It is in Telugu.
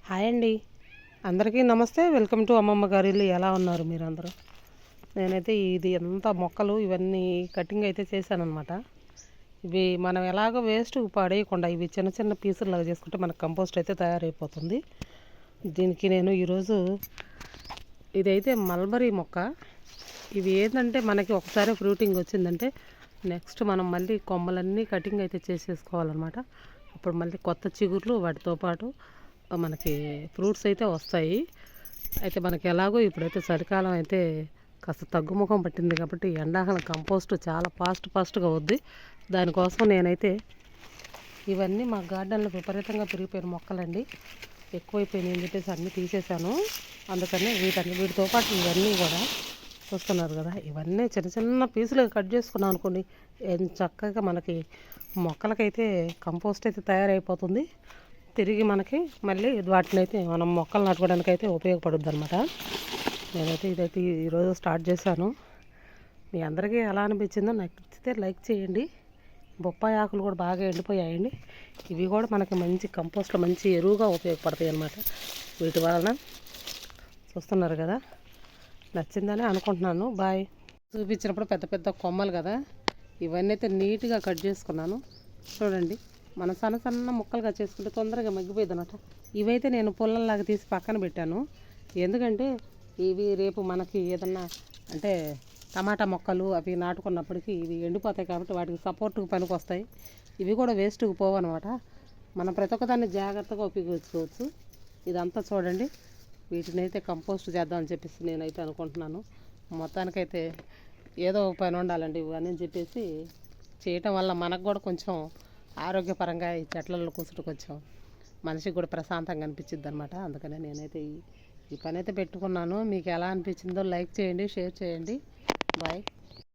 హాయ్ అండి, అందరికీ నమస్తే. వెల్కమ్ టు అమ్మమ్మ గారి ఇల్లు. ఎలా ఉన్నారు మీరందరూ? నేనైతే ఇది ఎంత మొక్కలు ఇవన్నీ కటింగ్ అయితే చేశానమాట. ఇవి మనం ఎలాగో వేస్ట్ పడేయకుండా ఇవి చిన్న చిన్న పీసుల్లాగా చేసుకుంటే మనకు కంపోస్ట్ అయితే తయారైపోతుంది. దీనికి నేను ఈరోజు ఇదైతే మల్బరీ మొక్క. ఇవి ఏంటంటే మనకి ఒకసారి ఫ్రూటింగ్ వచ్చిందంటే నెక్స్ట్ మనం మళ్ళీ కొమ్మలన్నీ కటింగ్ అయితే చేసేసుకోవాలన్నమాట. అప్పుడు మళ్ళీ కొత్త చిగుర్లు వాటితో పాటు మనకి ఫ్రూట్స్ అయితే వస్తాయి. అయితే మనకి ఎలాగో ఇప్పుడైతే చలికాలం అయితే కాస్త తగ్గుముఖం పట్టింది కాబట్టి ఎండాకాలం కంపోస్ట్ చాలా ఫాస్ట్గా అవుద్ది. దానికోసం నేనైతే ఇవన్నీ మా గార్డెన్లో విపరీతంగా పెరిగిపోయిన మొక్కలండి, ఎక్కువైపోయినాయి అని చెప్పేసి అన్నీ తీసేశాను. అందుకని వీటితో పాటు ఇవన్నీ కూడా చూస్తున్నారు కదా, ఇవన్నీ చిన్న చిన్న పీసులుగా కట్ చేసుకున్నాం అనుకోండి, చక్కగా మనకి మొక్కలకైతే కంపోస్ట్ అయితే తయారైపోతుంది. తిరిగి మనకి మళ్ళీ వాటిని అయితే మనం మొక్కలు నాటుకోవడానికి అయితే ఉపయోగపడుద్ది అనమాట. నేనైతే ఇదైతే ఈరోజు స్టార్ట్ చేశాను. మీ అందరికీ ఎలా అనిపించిందో నచ్చితే లైక్ చేయండి. బొప్పాయి ఆకులు కూడా బాగా ఎండిపోయాయండి. ఇవి కూడా మనకి మంచి కంపోస్ట్లో మంచి ఎరువుగా ఉపయోగపడతాయి అన్నమాట. వీటి వలన చూస్తున్నారు కదా, నచ్చిందని అనుకుంటున్నాను. బాయ్. చూపించినప్పుడు పెద్ద పెద్ద కొమ్మలు కదా, ఇవన్నీ అయితే నీట్గా కట్ చేసుకున్నాను. చూడండి, మన సన్న ముక్కలుగా చేసుకుంటే తొందరగా మగ్గిపోయింది అనమాట. ఇవైతే నేను పుల్లల్లాగా తీసి పక్కన పెట్టాను. ఎందుకంటే ఇవి రేపు మనకి ఏదన్నా అంటే టమాటా మొక్కలు అవి నాటుకున్నప్పటికీ ఇవి ఎండిపోతాయి కాబట్టి వాటికి సపోర్ట్కి పనికి వస్తాయి. ఇవి కూడా వేస్ట్కి పోవన్నమాట. మనం ప్రతి ఒక్కదాన్ని జాగ్రత్తగా ఉపయోగించుకోవచ్చు. ఇదంతా చూడండి, వీటిని అయితే కంపోస్ట్ చేద్దామని చెప్పేసి నేనైతే అనుకుంటున్నాను. మొత్తానికైతే ఏదో ఒక పని ఉండాలండి ఇవన్నీ చెప్పేసి చేయటం వల్ల మనకు కూడా కొంచెం ఆరోగ్యపరంగా ఈ చెట్లలో కూర్చుంటే కొంచెం మనిషికి కూడా ప్రశాంతంగా అనిపించింది అనమాట. అందుకనే నేనైతే ఈ పని అయితే పెట్టుకున్నాను. మీకు ఎలా అనిపించిందో లైక్ చేయండి, షేర్ చేయండి. బాయ్.